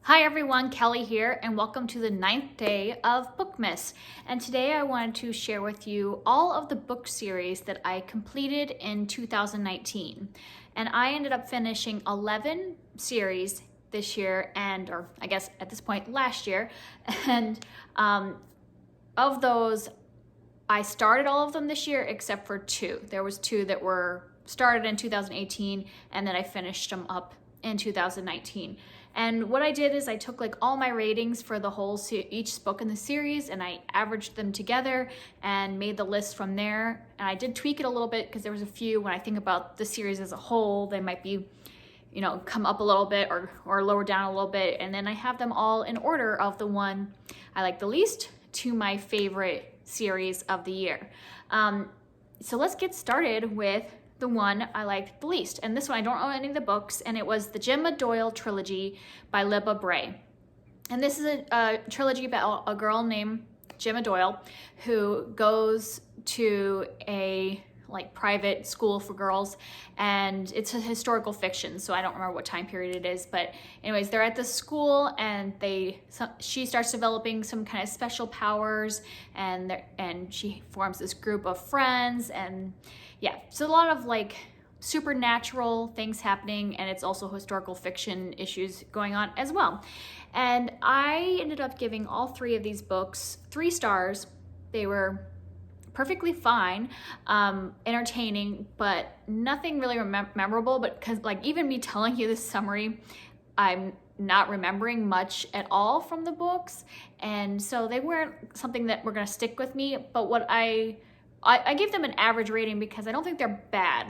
Hi everyone, Kelly here, and welcome to the 9th day of Bookmas. And today I wanted to share with you all of the book series that I completed in 2019. And I ended up finishing 11 series this year, or I guess at this point last year. And of those, I started all of them this year except for two. There was two that were started in 2018, and then I finished them up in 2019. And what I did is I took like all my ratings for the whole each book in the series, and I averaged them together and made the list from there. And I did tweak it a little bit because there was a few, when I think about the series as a whole, they might be, come up a little bit or lower down a little bit. And then I have them all in order of the one I like the least to my favorite series of the year. So let's get started with the one I liked the least. And this one, I don't own any of the books, and it was the Gemma Doyle Trilogy by Libba Bray. And this is a trilogy about a girl named Gemma Doyle who goes to a private school for girls, and it's a historical fiction, so I don't remember what time period it is, but anyways, they're at the school and she starts developing some kind of special powers, and she forms this group of friends, and yeah, so a lot of supernatural things happening, and it's also historical fiction issues going on as well. And I ended up giving all three of these books 3 stars. They were perfectly fine, entertaining, but nothing really memorable. But because even me telling you this summary, I'm not remembering much at all from the books, and so they weren't something that were going to stick with me. But what I give them an average rating because I don't think they're bad.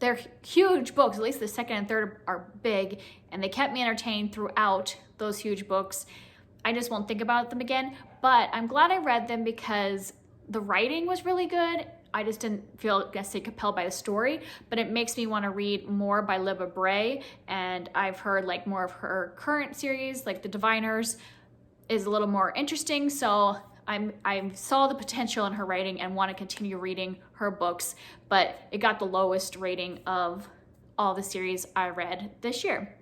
They're huge books, at least the second and third are big, and they kept me entertained throughout those huge books. I just won't think about them again, but I'm glad I read them because the writing was really good. I just didn't feel, compelled by the story, but it makes me want to read more by Libba Bray, and I've heard more of her current series, like The Diviners, is a little more interesting, so I saw the potential in her writing and want to continue reading her books, but it got the lowest rating of all the series I read this year.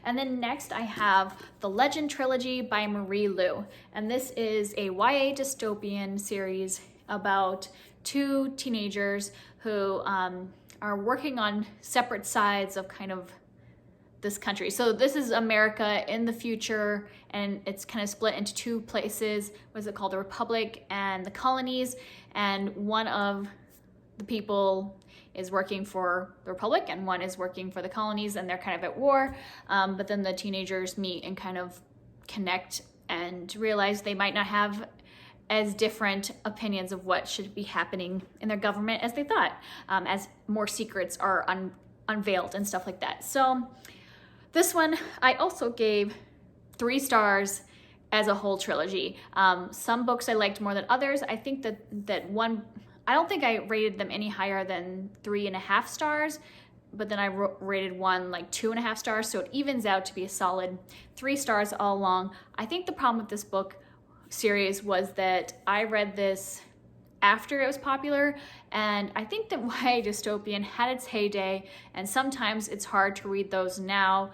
And then next I have the Legend Trilogy by Marie Lu. And this is a YA dystopian series about 2 teenagers who are working on separate sides of kind of this country. So this is America in the future, and it's kind of split into 2 places. What is it called? The Republic and the Colonies. And one of the people is working for the Republic and one is working for the Colonies, and they're kind of at war. But then the teenagers meet and kind of connect and realize they might not have as different opinions of what should be happening in their government as they thought, as more secrets are unveiled and stuff like that. So this one I also gave 3 stars as a whole trilogy. Some books I liked more than others. I think that one, I don't think I rated them any higher than 3.5 stars, but then I rated one 2.5 stars, so it evens out to be a solid 3 stars all along. I think the problem with this book series was that I read this after it was popular, and I think that YA dystopian had its heyday, and sometimes it's hard to read those now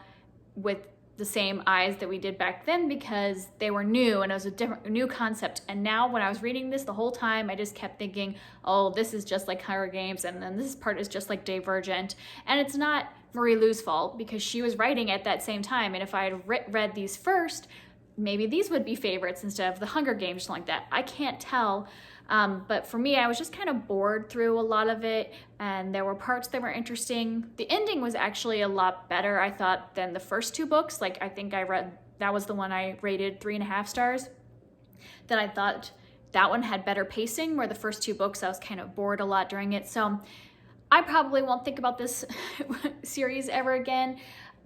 with the same eyes that we did back then because they were new and it was a new concept. And now when I was reading this the whole time, I just kept thinking, oh, this is just like Hunger Games, and then this part is just like Divergent. And it's not Marie Lu's fault because she was writing at that same time, and if I had read these first, maybe these would be favorites instead of the Hunger Games, something like that. I can't tell. But for me, I was just kind of bored through a lot of it, and there were parts that were interesting. The ending was actually a lot better, I thought, than the first 2 books. I think I read, that was the one I rated 3.5 stars. That I thought that one had better pacing, where the first 2 books I was kind of bored a lot during it. So I probably won't think about this series ever again.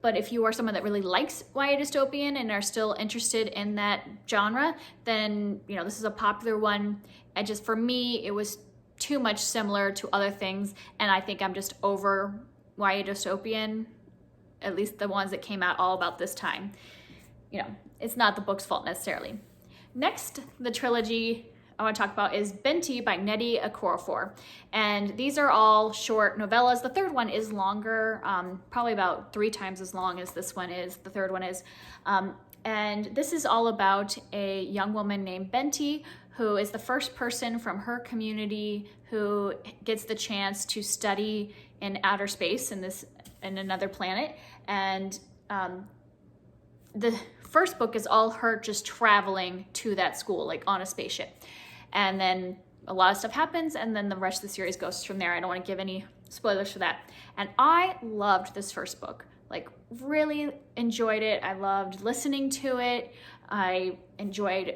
But if you are someone that really likes YA dystopian and are still interested in that genre, then this is a popular one. And just for me, it was too much similar to other things, and I think I'm just over YA dystopian, at least the ones that came out all about this time. It's not the book's fault necessarily. Next, the trilogy I want to talk about is Binti by Nnedi Okorafor. And these are all short novellas. The third one is longer, probably about 3 times as long as this one is, the third one is. And this is all about a young woman named Binti, who is the first person from her community who gets the chance to study in outer space in another planet. And the first book is all her just traveling to that school, like on a spaceship. And then a lot of stuff happens, and then the rest of the series goes from there. I don't want to give any spoilers for that. And I loved this first book, like really enjoyed it. I loved listening to it. I enjoyed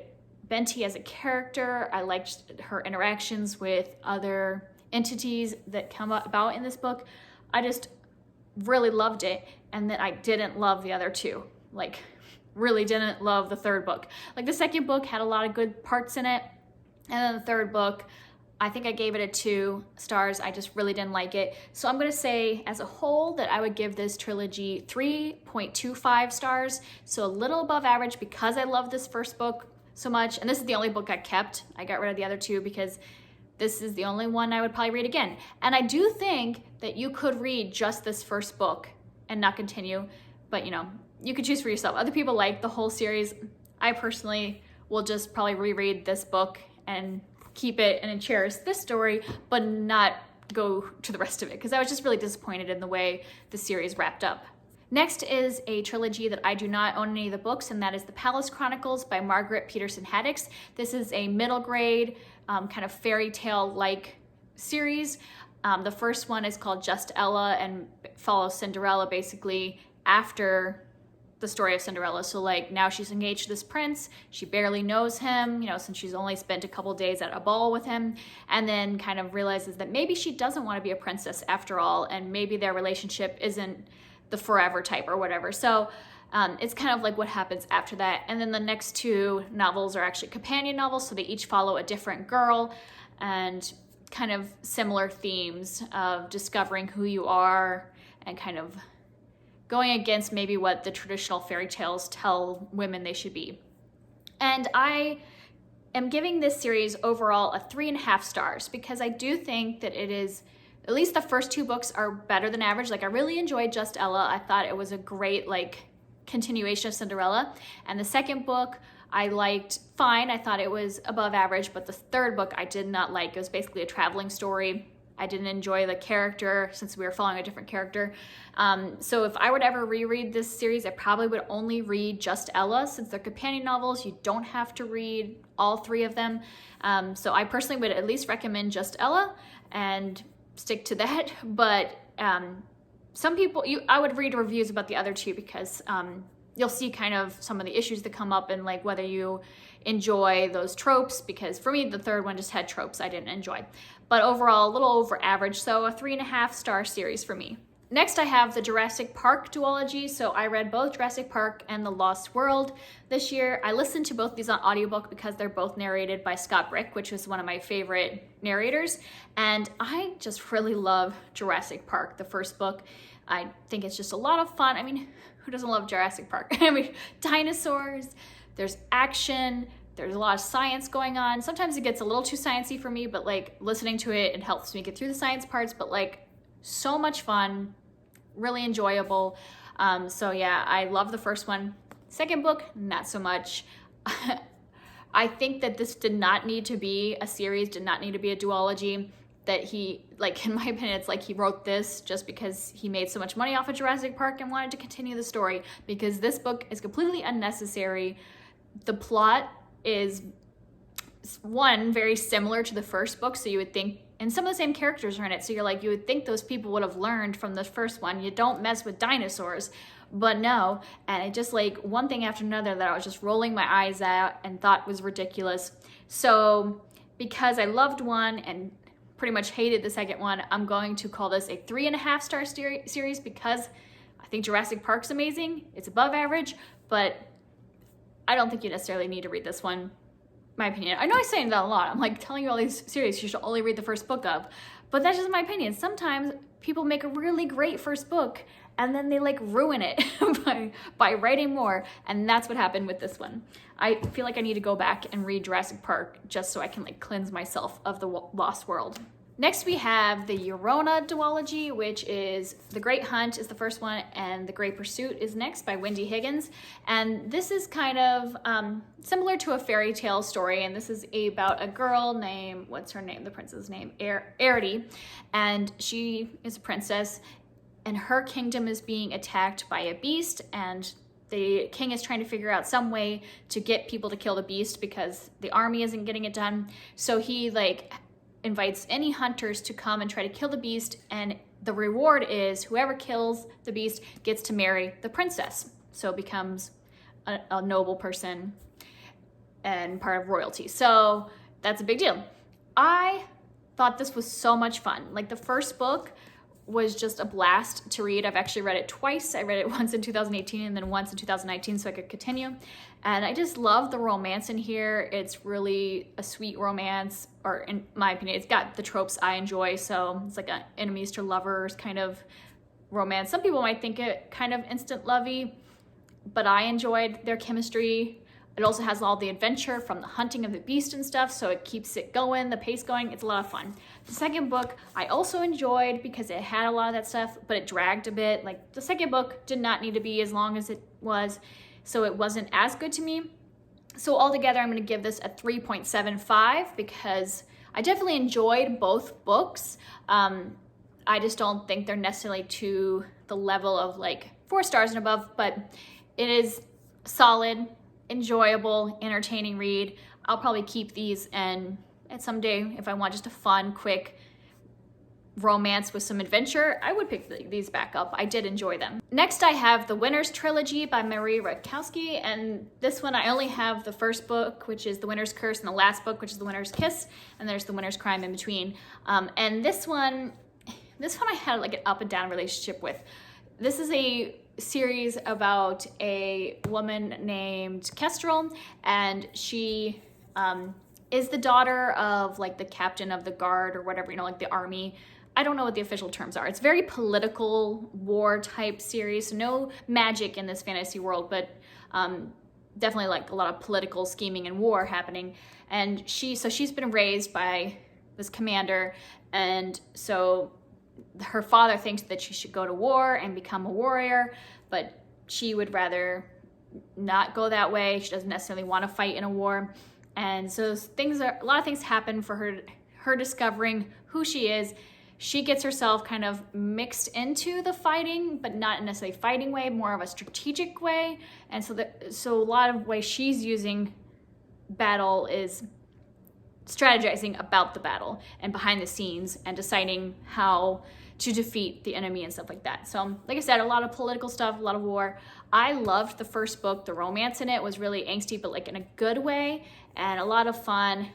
Binti as a character. I liked her interactions with other entities that come about in this book. I just really loved it. And then I didn't love the other two, like really didn't love the third book. Like the second book had a lot of good parts in it. And then the third book, I think I gave it a 2 stars. I just really didn't like it. So I'm gonna say as a whole that I would give this trilogy 3.25 stars. So a little above average because I love this first book so much. And this is the only book I kept. I got rid of the other 2 because this is the only one I would probably read again. And I do think that you could read just this first book and not continue, but you know, you could choose for yourself. Other people like the whole series. I personally will just probably reread this book and keep it and cherish this story, but not go to the rest of it because I was just really disappointed in the way the series wrapped up. Next is a trilogy that I do not own any of the books, and that is the Palace Chronicles by Margaret, Peterson, Haddix. This is a middle grade kind of fairy tale-like series. The first one is called Just Ella and follows Cinderella basically after the story of Cinderella. So like now she's engaged to this prince. She barely knows him, you know, since she's only spent a couple days at a ball with him, and then kind of realizes that maybe she doesn't want to be a princess after all, and maybe their relationship isn't the forever type or whatever. So it's kind of like what happens after that. And then the next 2 novels are actually companion novels, so they each follow a different girl and kind of similar themes of discovering who you are and kind of going against maybe what the traditional fairy tales tell women they should be. And I am giving this series overall a 3.5 stars because I do think that it is, at least the first 2 books are better than average. Like I really enjoyed Just Ella. I thought it was a great like continuation of Cinderella. And the second book I liked fine. I thought it was above average, but the third book I did not like. It was basically a traveling story. I didn't enjoy the character since we were following a different character. So if I would ever reread this series, I probably would only read Just Ella. Since they're companion novels, you don't have to read all 3 of them. So I personally would at least recommend Just Ella and stick to that. But some people, I would read reviews about the other 2 because you'll see kind of some of the issues that come up and like whether you enjoy those tropes, because for me the third one just had tropes I didn't enjoy. But overall a little over average, so a 3.5 star series for me. Next I have the Jurassic Park duology. So I read both Jurassic Park and The Lost World this year. I listened to both these on audiobook because they're both narrated by Scott Brick, which was one of my favorite narrators. And I just really love Jurassic Park, the first book. I think it's just a lot of fun. I mean, who doesn't love Jurassic Park? I mean, dinosaurs, there's action, there's a lot of science going on. Sometimes it gets a little too sciencey for me, but like listening to it, it helps me get through the science parts, but like so much fun, really enjoyable. So yeah, I love the first one. Second book, not so much. I think that this did not need to be a series, did not need to be a duology. That he, like in my opinion, it's like he wrote this just because he made so much money off of Jurassic Park and wanted to continue the story, because this book is completely unnecessary. The plot is, one, very similar to the first book, so you would think, and some of the same characters are in it, so you're like, you would think those people would have learned from the first one, you don't mess with dinosaurs, but no. And it just like one thing after another that I was just rolling my eyes at and thought was ridiculous. So because I loved one and pretty much hated the second one, I'm going to call this a 3.5 star series because I think Jurassic Park's amazing. It's above average, but I don't think you necessarily need to read this one, my opinion. I know I say that a lot. I'm like telling you all these series you should only read the first book of, But that's just my opinion. Sometimes people make a really great first book and then they like ruin it by writing more. And that's what happened with this one. I feel like I need to go back and read Jurassic Park just so I can like cleanse myself of the Lost World. Next we have the Europa duology, which is The Great Hunt is the first one, and The Great Pursuit is next by Wendy Higgins. And this is kind of similar to a fairy tale story, and this is about a girl named, what's her name, the princess name, Arity, and she is a princess, and her kingdom is being attacked by a beast, and the king is trying to figure out some way to get people to kill the beast because the army isn't getting it done. So he like invites any hunters to come and try to kill the beast, and the reward is whoever kills the beast gets to marry the princess, so it becomes a noble person and part of royalty. So that's a big deal. I thought this was so much fun. Like, the first book was just a blast to read. I've actually read it twice. I read it once in 2018 and then once in 2019 so I could continue. And I just love the romance in here. It's really a sweet romance, or in my opinion, it's got the tropes I enjoy. So it's like an enemies to lovers kind of romance. Some people might think it kind of instant lovey, but I enjoyed their chemistry. It also has all the adventure from the hunting of the beast and stuff, so it keeps it going, the pace going. It's a lot of fun. The second book I also enjoyed because it had a lot of that stuff, but it dragged a bit. Like, the second book did not need to be as long as it was, so it wasn't as good to me. So altogether, I'm going to give this a 3.75 because I definitely enjoyed both books. I just don't think they're necessarily to the level of like 4 stars and above, but it is solid, enjoyable, entertaining read. I'll probably keep these, and someday if I want just a fun, quick romance with some adventure, I would pick these back up. I did enjoy them. Next I have the Winners Trilogy by Marie Rutkoski, and this one I only have the first book, which is The Winner's Curse, and the last book, which is The Winner's Kiss, and there's The Winner's Crime in between. And this one I had like an up and down relationship with. This is a series about a woman named Kestrel, and she is the daughter of like the captain of the guard or whatever, you know, like the army. I don't know what the official terms are. It's very political war type series, so no magic in this fantasy world, but definitely like a lot of political scheming and war happening. And she's been raised by this commander, and so her father thinks that she should go to war and become a warrior, but she would rather not go that way. She doesn't necessarily want to fight in a war. And so a lot of things happen for her discovering who she is. She gets herself kind of mixed into the fighting, but not necessarily fighting way, more of a strategic way. And so a lot of ways she's using battle is strategizing about the battle and behind the scenes and deciding how to defeat the enemy and stuff like that. So like I said, a lot of political stuff, a lot of war. I loved the first book. The romance in it was really angsty, but like in a good way, and a lot of fun.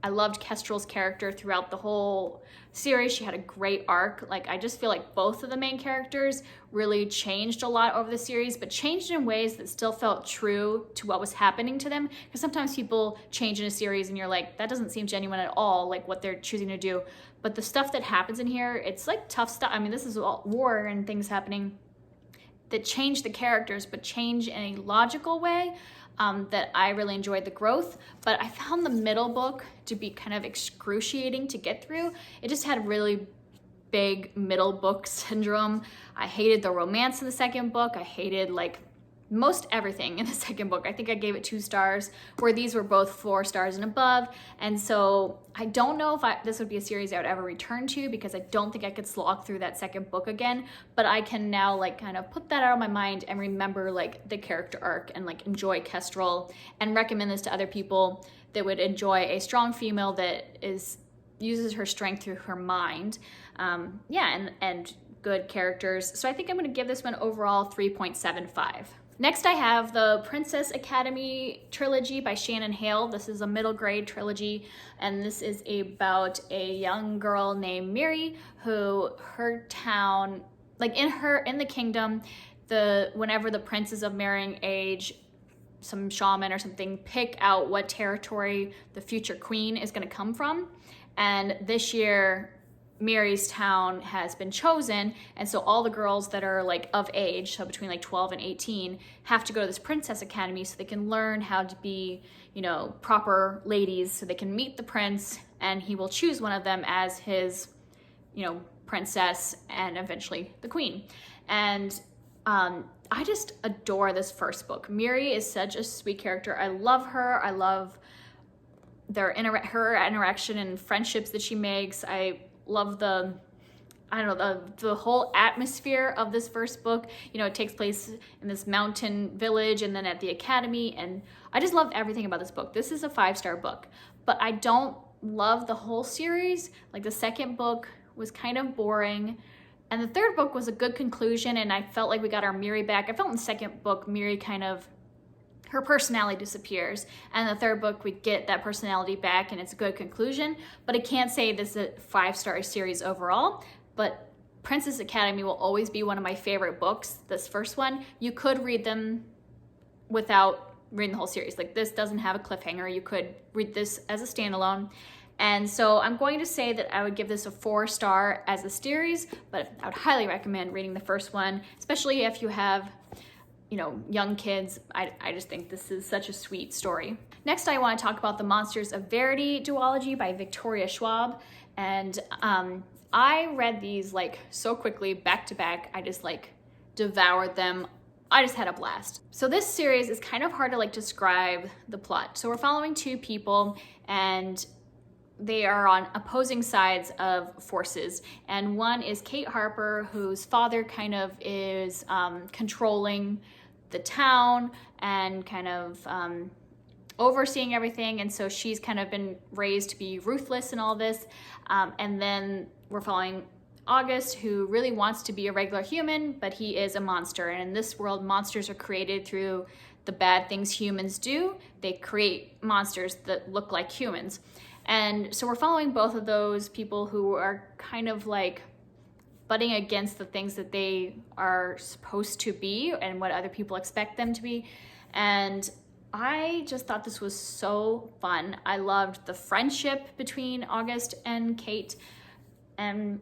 I loved Kestrel's character throughout the whole series. She had a great arc. Like, I just feel like both of the main characters really changed a lot over the series, but changed in ways that still felt true to what was happening to them. Because sometimes people change in a series and you're like, that doesn't seem genuine at all, like what they're choosing to do. But the stuff that happens in here, it's like tough stuff. I mean, this is all war and things happening that change the characters, but change in a logical way. That I really enjoyed the growth, but I found the middle book to be kind of excruciating to get through. It just had really big middle book syndrome. I hated the romance in the second book. I hated like most everything in the second book. I think I gave it 2 stars, where these were both 4 stars and above. And so I don't know if this would be a series I would ever return to, because I don't think I could slog through that second book again. But I can now like kind of put that out of my mind and remember like the character arc and like enjoy Kestrel, and recommend this to other people that would enjoy a strong female that uses her strength through her mind. And good characters. So I think I'm going to give this one overall 3.75. Next, I have the Princess Academy trilogy by Shannon Hale. This is a middle grade trilogy, and this is about a young girl named Mary who her town, like in the kingdom, whenever the prince is of marrying age, some shaman or something pick out what territory the future queen is going to come from. And this year, Mary's town has been chosen, and so all the girls that are like of age, so between like 12 and 18, have to go to this princess academy so they can learn how to be, you know, proper ladies, so they can meet the prince, and he will choose one of them as his, you know, princess and eventually the queen. And I just adore this first book. Mary is such a sweet character. I love her. I love her interaction and friendships that she makes. I love the whole atmosphere of this first book. You know, it takes place in this mountain village and then at the academy, and I just love everything about this book. This is a 5-star book, but I don't love the whole series. Like, the second book was kind of boring, and the third book was a good conclusion, and I felt like we got our Mary back. I felt in the second book, Mary kind of, her personality disappears, and in the third book we get that personality back, and it's a good conclusion. But I can't say this is a 5-star series overall, but Princess Academy will always be one of my favorite books. This first one, you could read them without reading the whole series. Like, this doesn't have a cliffhanger. You could read this as a standalone. And so I'm going to say that I would give this a 4-star as a series, but I would highly recommend reading the first one, especially if you have, you know, young kids. I just think this is such a sweet story. Next, I want to talk about the Monsters of Verity duology by Victoria Schwab. And I read these like so quickly, back to back. I just like devoured them. I just had a blast. So this series is kind of hard to like describe the plot. So we're following 2 people, and they are on opposing sides of forces. And one is Kate Harper, whose father kind of is controlling the town and kind of overseeing everything. And so she's kind of been raised to be ruthless in all this. And then we're following August, who really wants to be a regular human, but he is a monster. And in this world, monsters are created through the bad things humans do. They create monsters that look like humans. And so we're following both of those people who are kind of like butting against the things that they are supposed to be and what other people expect them to be. And I just thought this was so fun. I loved the friendship between August and Kate. And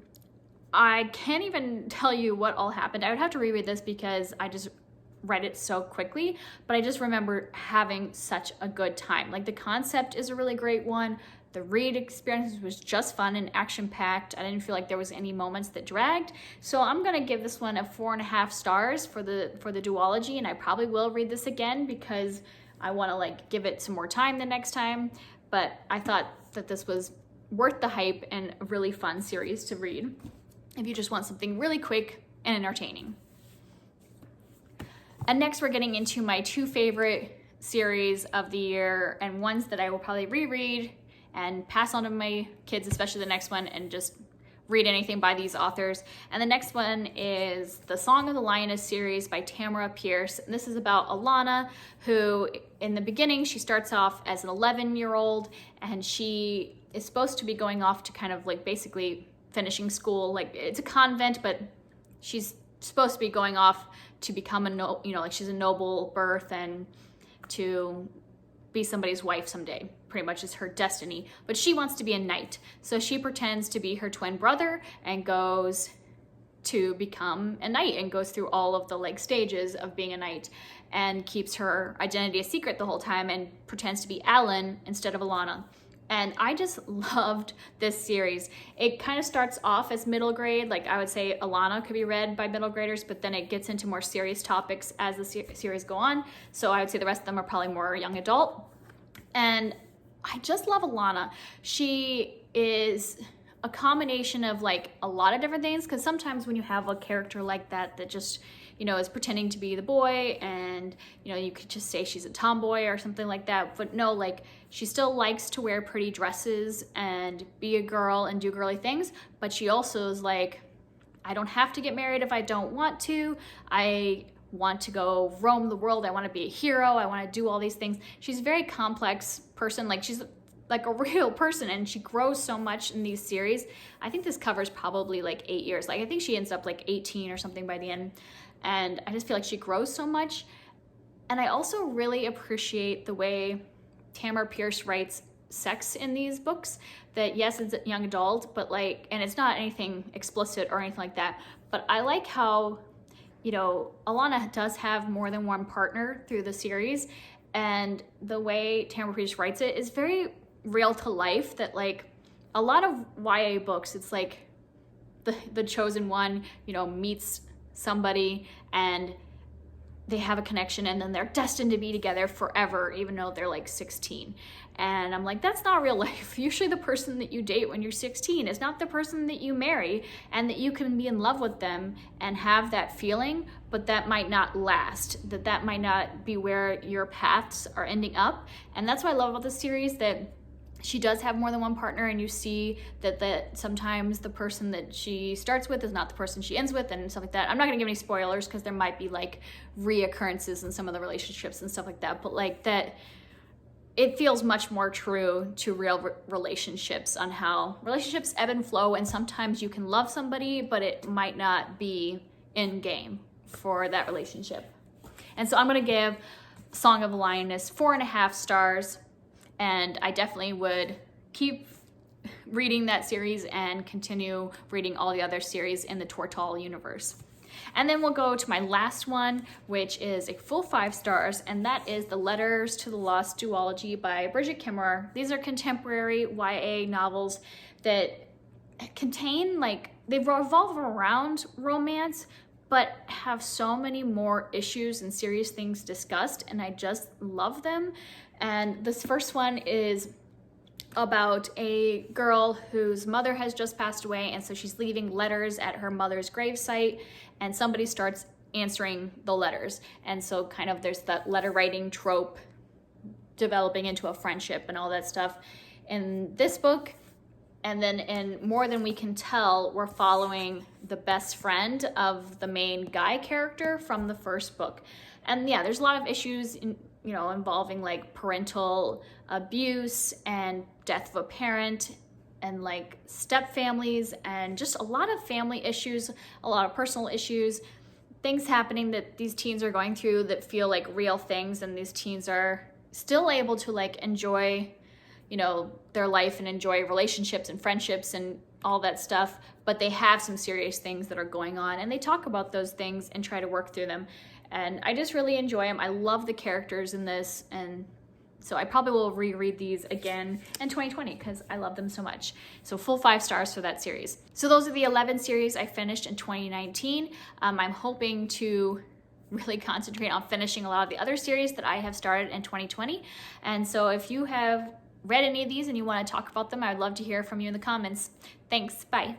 I can't even tell you what all happened. I would have to reread this because I just read it so quickly, but I just remember having such a good time. Like, the concept is a really great one. The read experience was just fun and action-packed. I didn't feel like there was any moments that dragged. So I'm gonna give this one a 4.5 stars for the duology, and I probably will read this again because I wanna like give it some more time the next time. But I thought that this was worth the hype and a really fun series to read if you just want something really quick and entertaining. And next we're getting into my 2 favorite series of the year, and ones that I will probably reread and pass on to my kids, especially the next one, and just read anything by these authors. And the next one is the Song of the Lioness series by Tamora Pierce. And this is about Alana, who in the beginning, she starts off as an 11-year-old, and she is supposed to be going off to kind of like basically finishing school. Like, it's a convent, but she's supposed to be going off to become like she's a noble birth and to be somebody's wife someday. Pretty much is her destiny, but she wants to be a knight. So she pretends to be her twin brother and goes to become a knight and goes through all of the like stages of being a knight and keeps her identity a secret the whole time and pretends to be Alan instead of Alana. And I just loved this series. It kind of starts off as middle grade. Like, I would say Alana could be read by middle graders, but then it gets into more serious topics as the series go on. So I would say the rest of them are probably more young adult. And I just love Alana. She is a combination of like a lot of different things, because sometimes when you have a character like that just, you know, is pretending to be the boy, and, you know, you could just say she's a tomboy or something like that. But no, like, she still likes to wear pretty dresses and be a girl and do girly things, but she also is like, I don't have to get married if I don't want to. I want to go roam the world. I want to be a hero. I want to do all these things. She's a very complex person. Like, she's like a real person, and she grows so much in these series. I think this covers probably like 8 years. Like, I think she ends up like 18 or something by the end. And I just feel like she grows so much. And I also really appreciate the way Tamora Pierce writes sex in these books. That yes, it's young adult, but like, and it's not anything explicit or anything like that. But I like how, you know, Alana does have more than one partner through the series, and the way Tamora writes it is very real to life. That like a lot of YA books, it's like the chosen one, you know, meets somebody and they have a connection and then they're destined to be together forever, even though they're like 16. And I'm like, that's not real life. Usually the person that you date when you're 16 is not the person that you marry, and that you can be in love with them and have that feeling, but that might not last, that might not be where your paths are ending up. And that's what I love about this series, that she does have more than one partner, and you see that sometimes the person that she starts with is not the person she ends with and stuff like that. I'm not gonna give any spoilers because there might be like reoccurrences in some of the relationships and stuff like that, but like that it feels much more true to real relationships, on how relationships ebb and flow, and sometimes you can love somebody but it might not be in game for that relationship. And so I'm gonna give Song of the Lioness 4.5 stars. And I definitely would keep reading that series and continue reading all the other series in the Tortall universe. And then we'll go to my last one, which is a full 5 stars, and that is The Letters to the Lost Duology by Brigid Kemmerer. These are contemporary YA novels that contain, like, they revolve around romance, but have so many more issues and serious things discussed, and I just love them. And this first one is about a girl whose mother has just passed away, and so she's leaving letters at her mother's gravesite, and somebody starts answering the letters. And so kind of there's that letter writing trope developing into a friendship and all that stuff in this book. And then in More Than We Can Tell, we're following the best friend of the main guy character from the first book. And yeah, there's a lot of issues involving like parental abuse and death of a parent and like step families and just a lot of family issues, a lot of personal issues, things happening that these teens are going through that feel like real things, and these teens are still able to like enjoy their life and enjoy relationships and friendships and all that stuff, but they have some serious things that are going on, and they talk about those things and try to work through them. And I just really enjoy them. I love the characters in this, and so I probably will reread these again in 2020 because I love them so much. So full 5 stars for that series. So those are the 11 series I finished in 2019. I'm hoping to really concentrate on finishing a lot of the other series that I have started in 2020. And so if you have read any of these and you want to talk about them, I would love to hear from you in the comments. Thanks, bye.